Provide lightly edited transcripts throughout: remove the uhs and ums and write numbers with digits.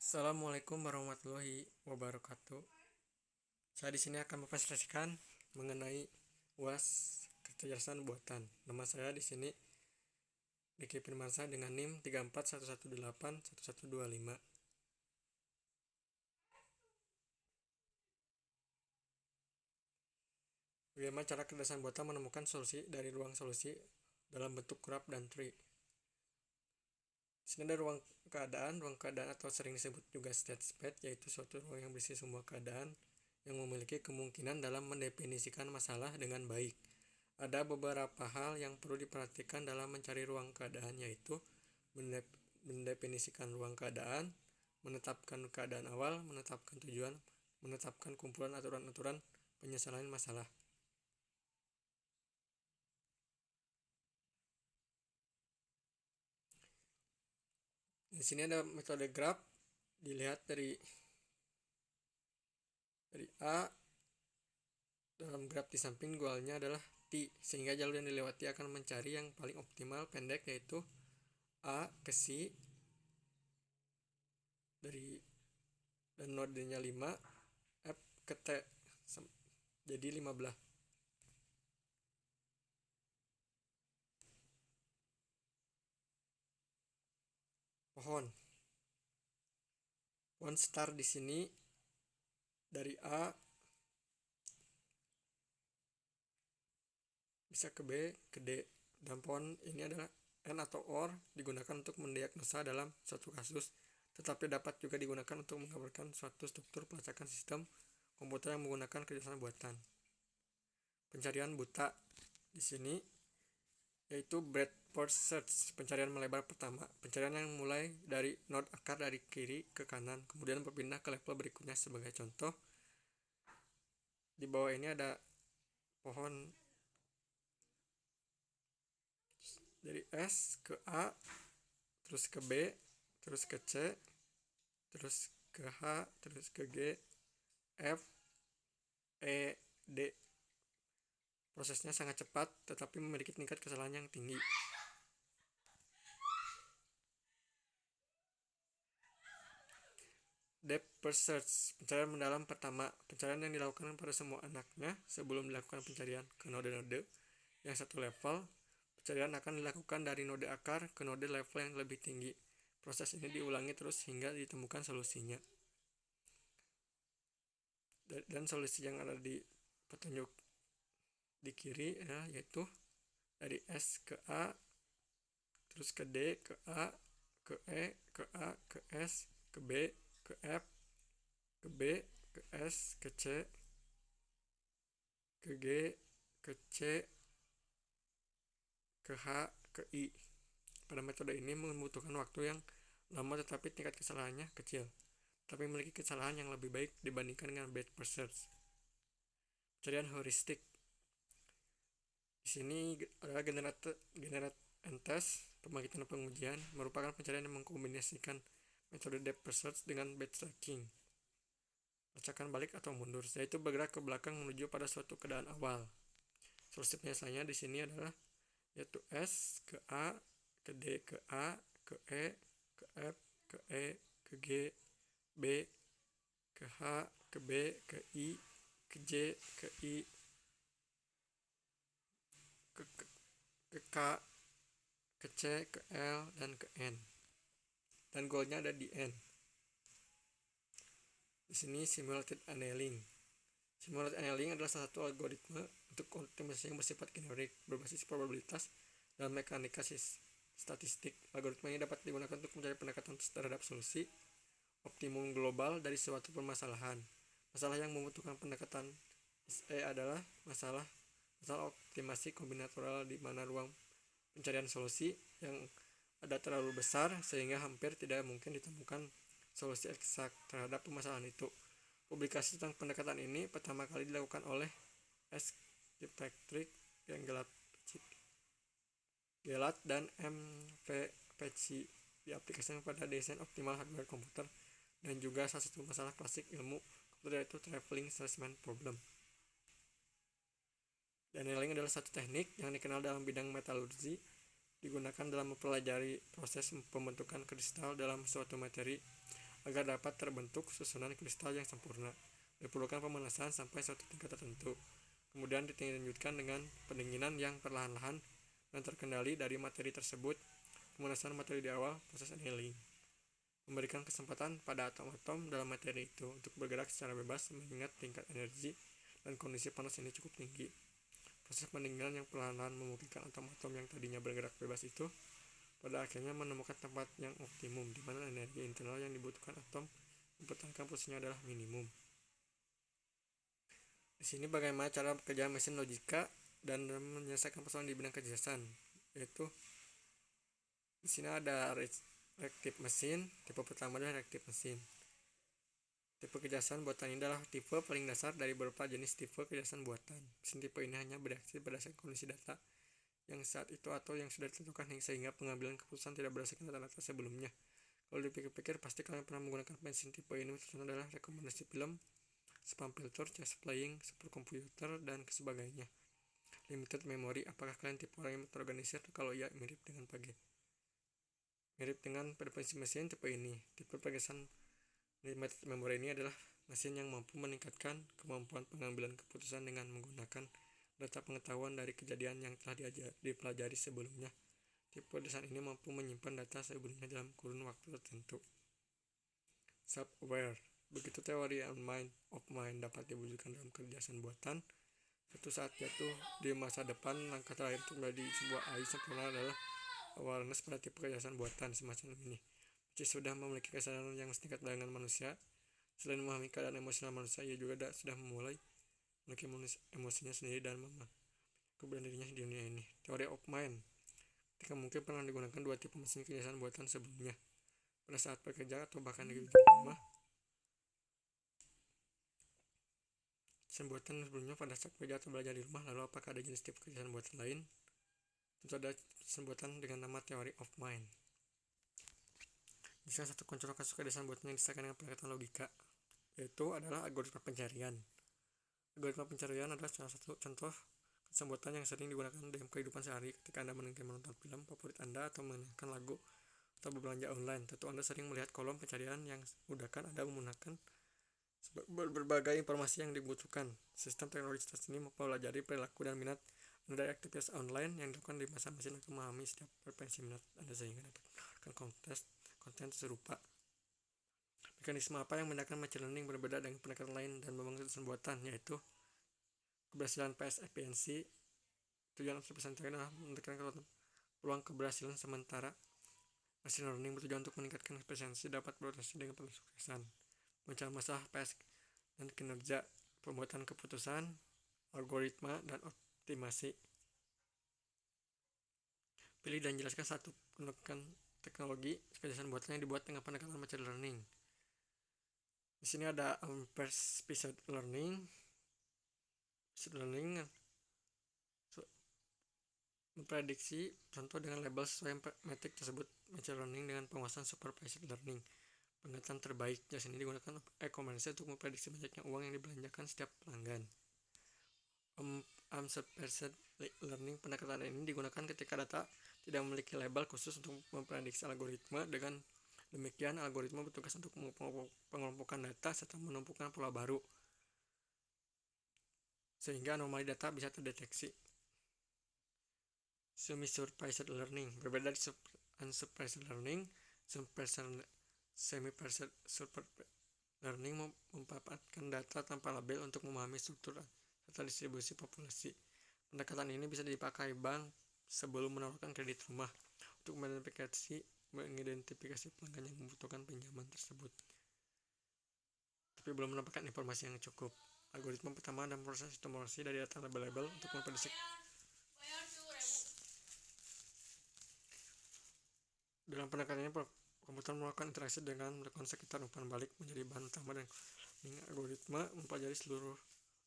Assalamualaikum warahmatullahi wabarakatuh. Saya di sini akan mempresentasikan mengenai UAS kecerdasan buatan. Nama saya di sini Diki Firmansyah dengan NIM 3411811125. Bagaimana cara kecerdasan buatan menemukan solusi dari ruang solusi dalam bentuk graph dan tree? Di sini ada ruang keadaan atau sering disebut juga state space, yaitu suatu ruang yang berisi semua keadaan yang memiliki kemungkinan dalam mendefinisikan masalah dengan baik. Ada beberapa hal yang perlu diperhatikan dalam mencari ruang keadaan, yaitu mendefinisikan ruang keadaan, menetapkan keadaan awal, menetapkan tujuan, menetapkan kumpulan aturan-aturan penyelesaian masalah. Di sini ada metode graph. Dilihat dari A, dalam graf di samping goalnya adalah T, sehingga jalur yang dilewati akan mencari yang paling optimal pendek, yaitu A ke C dan nodenya 5, F ke T, jadi 15. Pohon star di sini dari A bisa ke B ke D, dan pohon ini adalah AND atau OR digunakan untuk mendiagnosa dalam suatu kasus, tetapi dapat juga digunakan untuk menggambarkan suatu struktur pelacakan sistem komputer yang menggunakan kecerdasan buatan. Pencarian buta di sini yaitu breadth first search, pencarian melebar pertama, pencarian yang mulai dari node akar dari kiri ke kanan, kemudian berpindah ke level berikutnya. Sebagai contoh, di bawah ini ada pohon dari S ke A, terus ke B, terus ke C, terus ke H, terus ke G, F, E, D. Prosesnya sangat cepat tetapi memiliki tingkat kesalahan yang tinggi. Depth first search, pencarian mendalam pertama, pencarian yang dilakukan pada semua anaknya sebelum dilakukan pencarian ke node-node yang satu level. Pencarian akan dilakukan dari node akar ke node level yang lebih tinggi. Proses ini diulangi terus hingga ditemukan solusinya. Dan solusi yang ada di petunjuk di kiri yaitu dari S ke A, terus ke D, ke A, ke E, ke A, ke S, ke B, ke F, ke B, ke S, ke C, ke G, ke C, ke H, ke I. Pada metode ini membutuhkan waktu yang lama tetapi tingkat kesalahannya kecil, tapi memiliki kesalahan yang lebih baik dibandingkan dengan breadth first search. Pencarian heuristik di sini adalah generate and test, pembangkitan pengujian, merupakan pencarian yang mengkombinasikan metode depth first search dengan backtracking, pelacakan balik atau mundur, yaitu bergerak ke belakang menuju pada suatu keadaan awal. Solusi penyelesaiannya di sini adalah yaitu S ke A, ke D, ke A, ke E, ke F, ke E, ke G, B, ke H, ke B, ke I, ke J, ke I, ke K, ke C, ke L, dan ke N. Dan goalnya ada di N. Di sini simulated annealing. Simulated annealing adalah salah satu algoritma untuk optimasi yang bersifat generik, berbasis probabilitas dan mekanika statistik. Algoritma ini dapat digunakan untuk mencari pendekatan terhadap solusi optimum global dari suatu permasalahan. Masalah yang membutuhkan pendekatan SE adalah masalah optimasi kombinatorial, di mana ruang pencarian solusi yang ada terlalu besar sehingga hampir tidak mungkin ditemukan solusi eksak terhadap permasalahan itu. Publikasi tentang pendekatan ini pertama kali dilakukan oleh S. Kirkpatrick, Gelat, dan M. V. Pecci, diaplikasikan pada desain optimal hardware komputer dan juga salah satu masalah klasik ilmu komputer, yaitu traveling salesman problem. Annealing adalah satu teknik yang dikenal dalam bidang metalurgi, digunakan dalam mempelajari proses pembentukan kristal dalam suatu materi. Agar dapat terbentuk susunan kristal yang sempurna, diperlukan pemanasan sampai suatu tingkat tertentu. Kemudian dilanjutkan dengan pendinginan yang perlahan-lahan dan terkendali dari materi tersebut. Pemanasan materi di awal proses annealing memberikan kesempatan pada atom-atom dalam materi itu untuk bergerak secara bebas mengingat tingkat energi dan kondisi panas ini cukup tinggi. Proses pendinginan yang perlahan-lahan memungkinkan atom-atom yang tadinya bergerak bebas itu pada akhirnya menemukan tempat yang optimum di mana energi internal yang dibutuhkan atom mempertahankan posisinya adalah minimum. Di sini bagaimana cara bekerja mesin logika dan menyelesaikan persoalan di bidang kejelasan, yaitu di sini ada reaktif mesin. Tipe pertama adalah reaktif mesin. Tipe kejelasan buatan ini adalah tipe paling dasar dari beberapa jenis tipe kejelasan buatan. Mesin tipe ini hanya bereaksi berdasarkan kondisi data yang saat itu atau yang sudah ditentukan sehingga pengambilan keputusan tidak berdasarkan data-data sebelumnya. Kalau dipikir-pikir, pasti kalian pernah menggunakan mesin tipe ini. Contohnya adalah rekomendasi film, spam filter, chess playing, superkomputer, dan sebagainya. Limited memory, apakah kalian tipe orang yang terorganisir? Kalau iya, mirip dengan preferensi mesin tipe ini. Tipe pergeseran limited memory ini adalah mesin yang mampu meningkatkan kemampuan pengambilan keputusan dengan menggunakan data pengetahuan dari kejadian yang telah dipelajari sebelumnya. Tipe desain ini mampu menyimpan data sebelumnya dalam kurun waktu tertentu. Software. Begitu teori of mind dapat diwujudkan dalam kejelasan buatan, suatu saat jatuh di masa depan, langkah terakhir untuk menjadi sebuah AI sempurna adalah awareness pada tipe kejelasan buatan semacam ini. Jika sudah memiliki kesadaran yang setingkat dengan manusia, selain memahami keadaan emosional manusia, ia juga sudah memulai memiliki emosinya sendiri dan keberadaan dirinya di dunia ini. Teori of mind. Ketika mungkin pernah digunakan dua tipe mesin kejelasan buatan sebelumnya, pada saat bekerja atau bahkan di rumah. Kejelasan buatan sebelumnya pada saat bekerja atau belajar di rumah. Lalu apakah ada jenis tipe kejelasan buatan lain? Tentu ada kejelasan buatan dengan nama teori of mind. Jika satu contoh kasus kejelasan buatan yang disahkan dengan pendekatan logika, yaitu adalah algoritma pencarian. Algoritma pencarian adalah salah satu contoh kejelasan buatan yang sering digunakan dalam kehidupan sehari. Ketika Anda menonton film favorit Anda atau mendengarkan lagu atau berbelanja online, tentu Anda sering melihat kolom pencarian yang memudahkan Anda menggunakan berbagai informasi yang dibutuhkan. Sistem teknologi ini mempelajari perilaku dan minat Anda dari aktivitas online yang dilakukan di masing-masing untuk memahami setiap preferensi minat Anda sehingga dapat menawarkan konten serupa. Mekanisme apa yang membedakan machine learning berbeda dengan pendekatan lain dan membangun kejelasan buatan, yaitu keberhasilan PS efisiensi. Tujuan representasi adalah meningkatkan peluang keberhasilan sementara. Machine learning bertujuan untuk meningkatkan efisiensi dapat beroperasi dengan penuh kesuksesan. Pemecahan masalah PS dan kinerja, pembuatan keputusan, algoritma, dan optimasi. Pilih dan jelaskan satu pendekatan teknologi kejelasan buatan yang dibuat dengan pendekatan machine learning. Di sini ada speed learning. Speed learning memprediksi contoh dengan label sesuai metrik tersebut. Machine learning dengan penguasaan supervised learning. Pendekatan terbaik jas ini digunakan e-commerce untuk memprediksi banyaknya uang yang dibelanjakan setiap pelanggan. Unsupervised learning, pendekatan ini digunakan ketika data tidak memiliki label khusus untuk memprediksi algoritma. Dengan demikian, algoritma bertugas untuk pengelompokan data serta menumpukan pola baru sehingga anomali data bisa terdeteksi. Semi-supervised learning berbeda dari unsupervised learning. Semi-supervised learning memanfaatkan data tanpa label untuk memahami struktur serta distribusi populasi. Pendekatan ini bisa dipakai bank sebelum menawarkan kredit rumah untuk mengidentifikasi pelanggan yang membutuhkan pinjaman tersebut, tapi belum mendapatkan informasi yang cukup. Algoritma pertama dan proses simulasi dari data label-label untuk memprediksi. Dalam pendekatan ini, komputer melakukan interaksi dengan melakukan sekitar umpan balik menjadi bahan utama dan algoritma mempelajari seluruh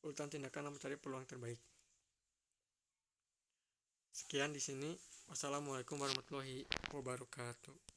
urutan tindakan dan mencari peluang terbaik. Sekian di sini. Wassalamualaikum warahmatullahi wabarakatuh.